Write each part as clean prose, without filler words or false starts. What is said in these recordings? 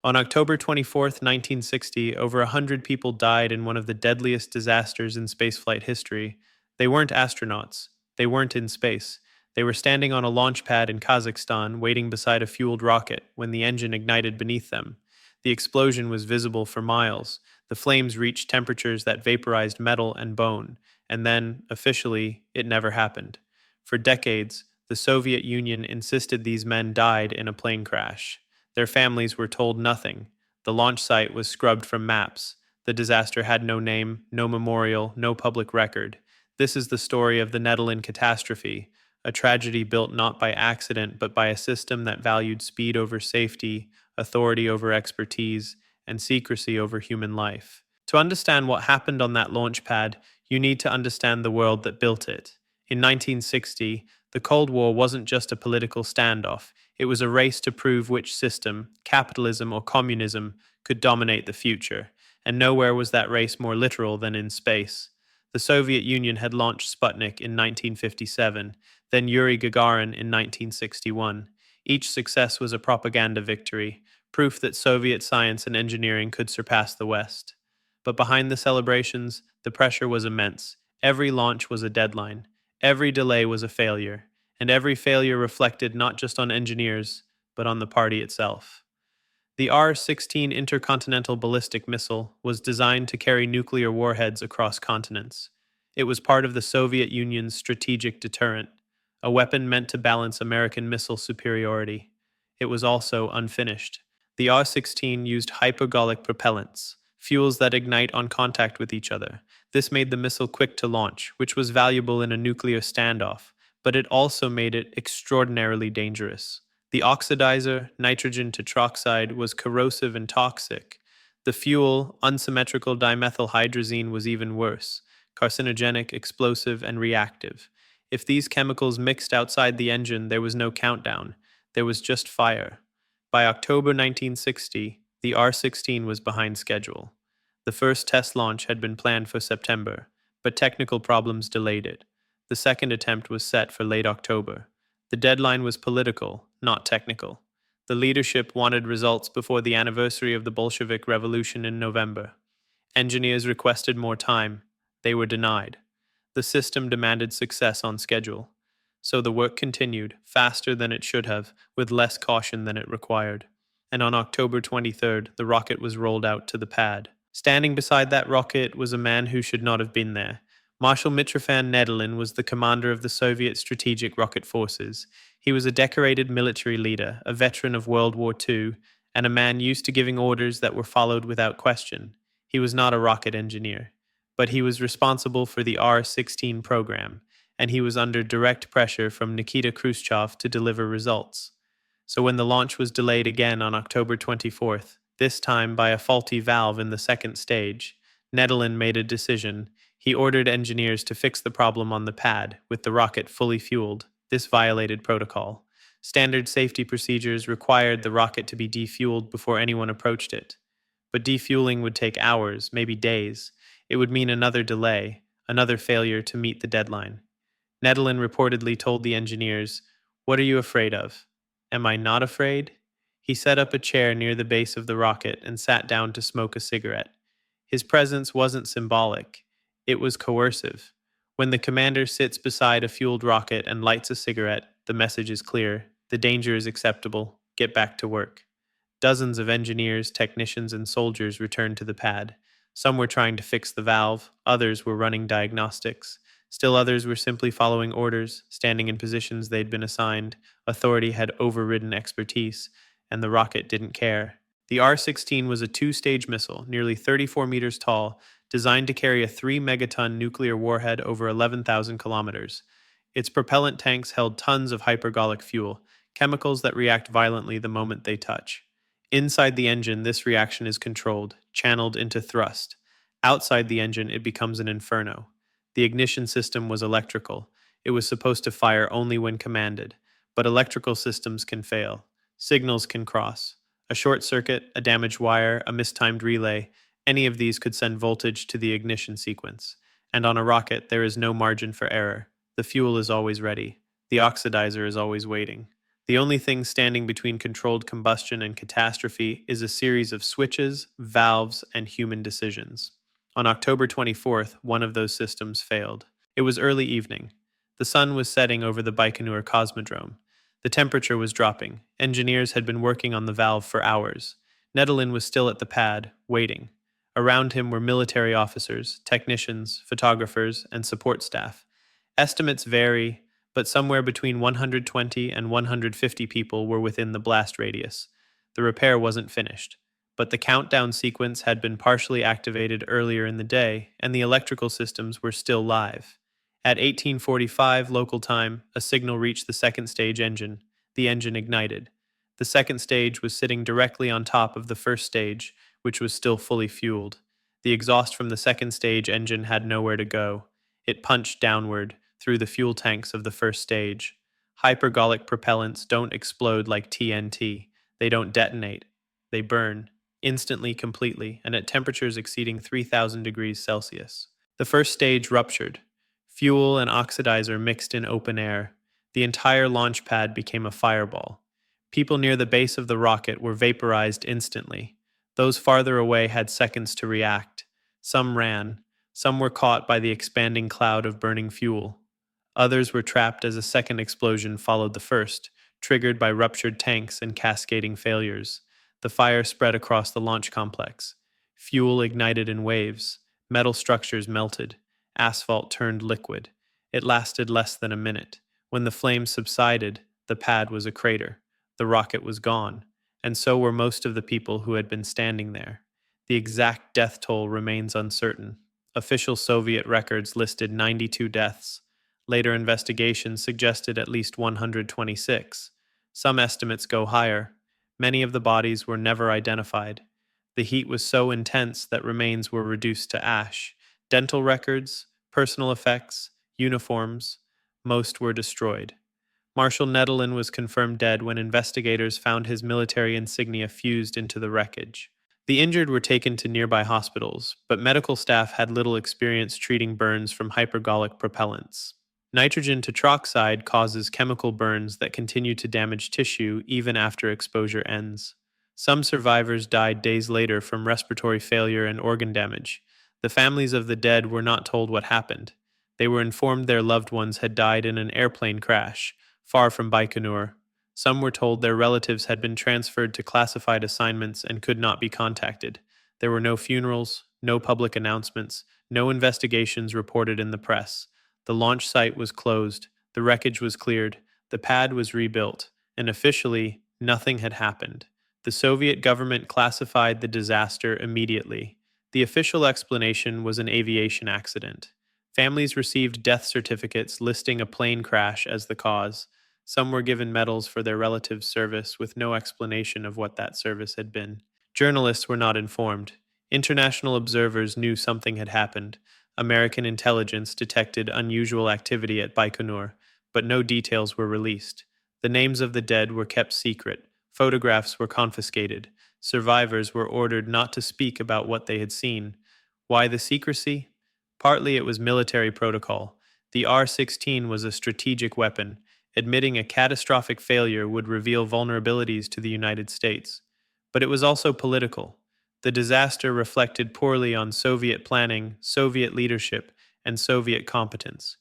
On October 24th, 1960, over 100 people died in one of the deadliest disasters in spaceflight history. They weren't astronauts. They weren't in space. They were standing on a launch pad in Kazakhstan, waiting beside a fueled rocket, when the engine ignited beneath them. The explosion was visible for miles. The flames reached temperatures that vaporized metal and bone, and then, officially, it never happened. For decades, the Soviet Union insisted these men died in a plane crash. Their families were told nothing. The launch site was scrubbed from maps. The disaster had no name, no memorial, no public record. This is the story of the Nedelin Catastrophe, a tragedy built not by accident but by a system that valued speed over safety, authority over expertise, and secrecy over human life. To understand what happened on that launch pad, you need to understand the world that built it. In 1960, the Cold War wasn't just a political standoff, it was a race to prove which system, capitalism or communism, could dominate the future, and nowhere was that race more literal than in space. The Soviet Union had launched Sputnik in 1957, then Yuri Gagarin in 1961. Each success was a propaganda victory, proof that Soviet science and engineering could surpass the West. But behind the celebrations, the pressure was immense. Every launch was a deadline. Every delay was a failure, and every failure reflected not just on engineers, but on the party itself. The R-16 intercontinental ballistic missile was designed to carry nuclear warheads across continents. It was part of the Soviet Union's strategic deterrent, a weapon meant to balance American missile superiority. It was also unfinished. The R-16 used hypergolic propellants, fuels that ignite on contact with each other. This made the missile quick to launch, which was valuable in a nuclear standoff, but it also made it extraordinarily dangerous. The oxidizer, nitrogen tetroxide, was corrosive and toxic. The fuel, unsymmetrical dimethylhydrazine, was even worse, carcinogenic, explosive, and reactive. If these chemicals mixed outside the engine, there was no countdown. There was just fire. By October 1960, the R-16 was behind schedule. The first test launch had been planned for September, but technical problems delayed it. The second attempt was set for late October. The deadline was political, not technical. The leadership wanted results before the anniversary of the Bolshevik Revolution in November. Engineers requested more time. They were denied. The system demanded success on schedule. So the work continued, faster than it should have, with less caution than it required. And on October 23rd, the rocket was rolled out to the pad. Standing beside that rocket was a man who should not have been there. Marshal Mitrofan Nedelin was the commander of the Soviet Strategic Rocket Forces. He was a decorated military leader, a veteran of World War II, and a man used to giving orders that were followed without question. He was not a rocket engineer, but he was responsible for the R-16 program, and he was under direct pressure from Nikita Khrushchev to deliver results. So when the launch was delayed again on October 24th, this time by a faulty valve in the second stage, Nedelin made a decision. He ordered engineers to fix the problem on the pad, with the rocket fully fueled. This violated protocol. Standard safety procedures required the rocket to be defueled before anyone approached it. But defueling would take hours, maybe days. It would mean another delay, another failure to meet the deadline. Nedelin reportedly told the engineers, "What are you afraid of?" "Am I not afraid?" He set up a chair near the base of the rocket and sat down to smoke a cigarette. His presence wasn't symbolic. It was coercive. When the commander sits beside a fueled rocket and lights a cigarette, the message is clear. The danger is acceptable. Get back to work. Dozens of engineers, technicians, and soldiers returned to the pad. Some were trying to fix the valve. Others were running diagnostics. Still others were simply following orders, standing in positions they'd been assigned. Authority had overridden expertise, and the rocket didn't care. The R-16 was a two-stage missile, nearly 34 meters tall, designed to carry a 3-megaton nuclear warhead over 11,000 kilometers. Its propellant tanks held tons of hypergolic fuel, chemicals that react violently the moment they touch. Inside the engine, this reaction is controlled, channeled into thrust. Outside the engine, it becomes an inferno. The ignition system was electrical. It was supposed to fire only when commanded, but electrical systems can fail. Signals can cross. A short circuit, a damaged wire, a mistimed relay, any of these could send voltage to the ignition sequence. And on a rocket, there is no margin for error. The fuel is always ready. The oxidizer is always waiting. The only thing standing between controlled combustion and catastrophe is a series of switches, valves, and human decisions. On October 24th, one of those systems failed. It was early evening. The sun was setting over the Baikonur Cosmodrome. The temperature was dropping. Engineers had been working on the valve for hours. Nedelin was still at the pad, waiting. Around him were military officers, technicians, photographers, and support staff. Estimates vary, but somewhere between 120 and 150 people were within the blast radius. The repair wasn't finished, but the countdown sequence had been partially activated earlier in the day, and the electrical systems were still live. At 1845 local time, a signal reached the second stage engine. The engine ignited. The second stage was sitting directly on top of the first stage, which was still fully fueled. The exhaust from the second stage engine had nowhere to go. It punched downward through the fuel tanks of the first stage. Hypergolic propellants don't explode like TNT. They don't detonate. They burn, instantly, completely, and at temperatures exceeding 3,000 degrees Celsius. The first stage ruptured. Fuel and oxidizer mixed in open air. The entire launch pad became a fireball. People near the base of the rocket were vaporized instantly. Those farther away had seconds to react. Some ran. Some were caught by the expanding cloud of burning fuel. Others were trapped as a second explosion followed the first, triggered by ruptured tanks and cascading failures. The fire spread across the launch complex. Fuel ignited in waves. Metal structures melted. Asphalt turned liquid. It lasted less than a minute. When the flames subsided, the pad was a crater. The rocket was gone, and so were most of the people who had been standing there. The exact death toll remains uncertain. Official Soviet records listed 92 deaths. Later investigations suggested at least 126. Some estimates go higher. Many of the bodies were never identified. The heat was so intense that remains were reduced to ash. Dental records, personal effects, uniforms, most were destroyed. Marshal Nedelin was confirmed dead when investigators found his military insignia fused into the wreckage. The injured were taken to nearby hospitals, but medical staff had little experience treating burns from hypergolic propellants. Nitrogen tetroxide causes chemical burns that continue to damage tissue even after exposure ends. Some survivors died days later from respiratory failure and organ damage. The families of the dead were not told what happened. They were informed their loved ones had died in an airplane crash, far from Baikonur. Some were told their relatives had been transferred to classified assignments and could not be contacted. There were no funerals, no public announcements, no investigations reported in the press. The launch site was closed, the wreckage was cleared, the pad was rebuilt, and officially, nothing had happened. The Soviet government classified the disaster immediately. The official explanation was an aviation accident. Families received death certificates listing a plane crash as the cause. Some were given medals for their relatives' service with no explanation of what that service had been. Journalists were not informed. International observers knew something had happened. American intelligence detected unusual activity at Baikonur, but no details were released. The names of the dead were kept secret. Photographs were confiscated. Survivors were ordered not to speak about what they had seen. Why the secrecy? Partly it was military protocol. The R-16 was a strategic weapon. Admitting a catastrophic failure would reveal vulnerabilities to the United States. But it was also political. The disaster reflected poorly on Soviet planning, Soviet leadership, and Soviet competence.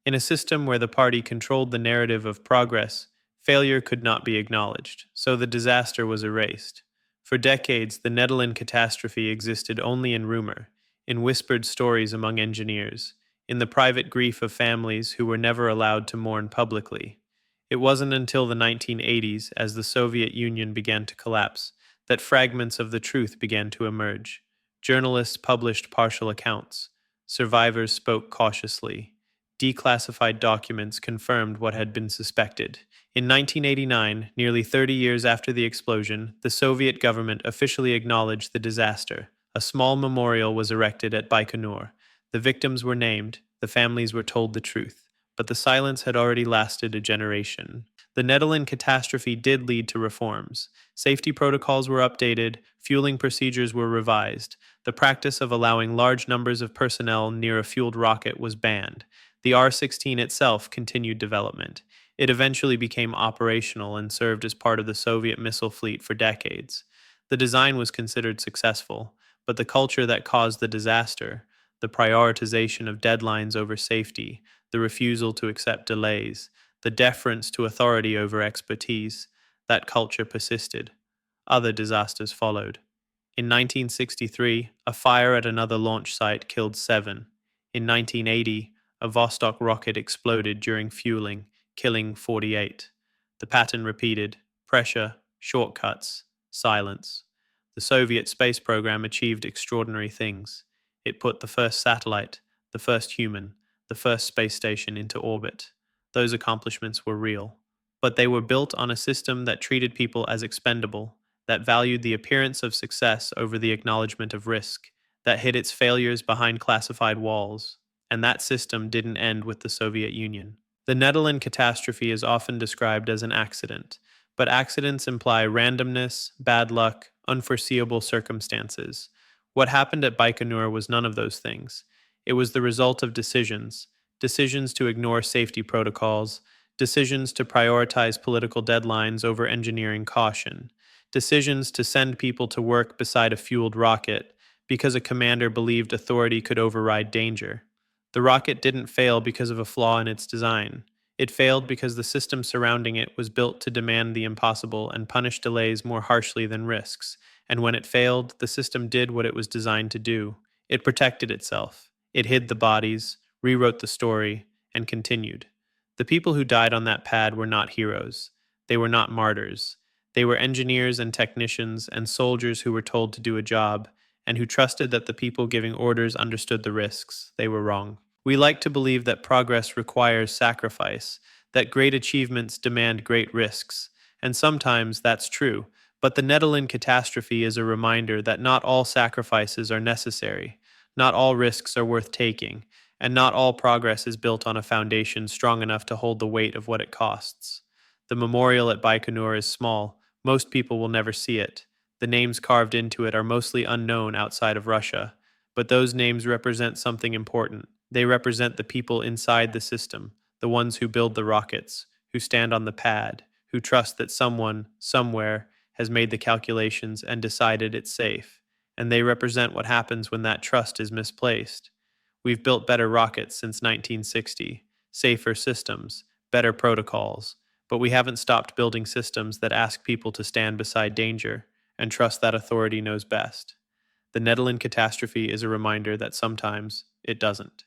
In a system where the party controlled the narrative of progress, failure could not be acknowledged, so the disaster was erased. For decades, the Nedelin Catastrophe existed only in rumor, in whispered stories among engineers, in the private grief of families who were never allowed to mourn publicly. It wasn't until the 1980s, as the Soviet Union began to collapse, that fragments of the truth began to emerge. Journalists published partial accounts. Survivors spoke cautiously. Declassified documents confirmed what had been suspected. In 1989, nearly 30 years after the explosion, the Soviet government officially acknowledged the disaster. A small memorial was erected at Baikonur. The victims were named, the families were told the truth, but the silence had already lasted a generation. The Nedelin catastrophe did lead to reforms. Safety protocols were updated, fueling procedures were revised. The practice of allowing large numbers of personnel near a fueled rocket was banned. The R-16 itself continued development. It eventually became operational and served as part of the Soviet missile fleet for decades. The design was considered successful, but the culture that caused the disaster, the prioritization of deadlines over safety, the refusal to accept delays, the deference to authority over expertise, that culture persisted. Other disasters followed. In 1963, a fire at another launch site killed 7. In 1980, a Vostok rocket exploded during fueling, killing 48. The pattern repeated: pressure, shortcuts, silence. The Soviet space program achieved extraordinary things. It put the first satellite, the first human, the first space station into orbit. Those accomplishments were real. But they were built on a system that treated people as expendable, that valued the appearance of success over the acknowledgement of risk, that hid its failures behind classified walls. And that system didn't end with the Soviet Union. The Nedelin catastrophe is often described as an accident, but accidents imply randomness, bad luck, unforeseeable circumstances. What happened at Baikonur was none of those things. It was the result of decisions to ignore safety protocols, decisions to prioritize political deadlines over engineering caution, decisions to send people to work beside a fueled rocket because a commander believed authority could override danger. The rocket didn't fail because of a flaw in its design. It failed because the system surrounding it was built to demand the impossible and punish delays more harshly than risks. And when it failed, the system did what it was designed to do. It protected itself. It hid the bodies, rewrote the story, and continued. The people who died on that pad were not heroes. They were not martyrs. They were engineers and technicians and soldiers who were told to do a job, and who trusted that the people giving orders understood the risks. They were wrong. We like to believe that progress requires sacrifice, that great achievements demand great risks, and sometimes that's true, but the Nedelin catastrophe is a reminder that not all sacrifices are necessary, not all risks are worth taking, and not all progress is built on a foundation strong enough to hold the weight of what it costs. The memorial at Baikonur is small. Most people will never see it. The names carved into it are mostly unknown outside of Russia, but those names represent something important. They represent the people inside the system, the ones who build the rockets, who stand on the pad, who trust that someone, somewhere, has made the calculations and decided it's safe. And they represent what happens when that trust is misplaced. We've built better rockets since 1960, safer systems, better protocols, but we haven't stopped building systems that ask people to stand beside danger and trust that authority knows best. The Nedelin catastrophe is a reminder that sometimes it doesn't.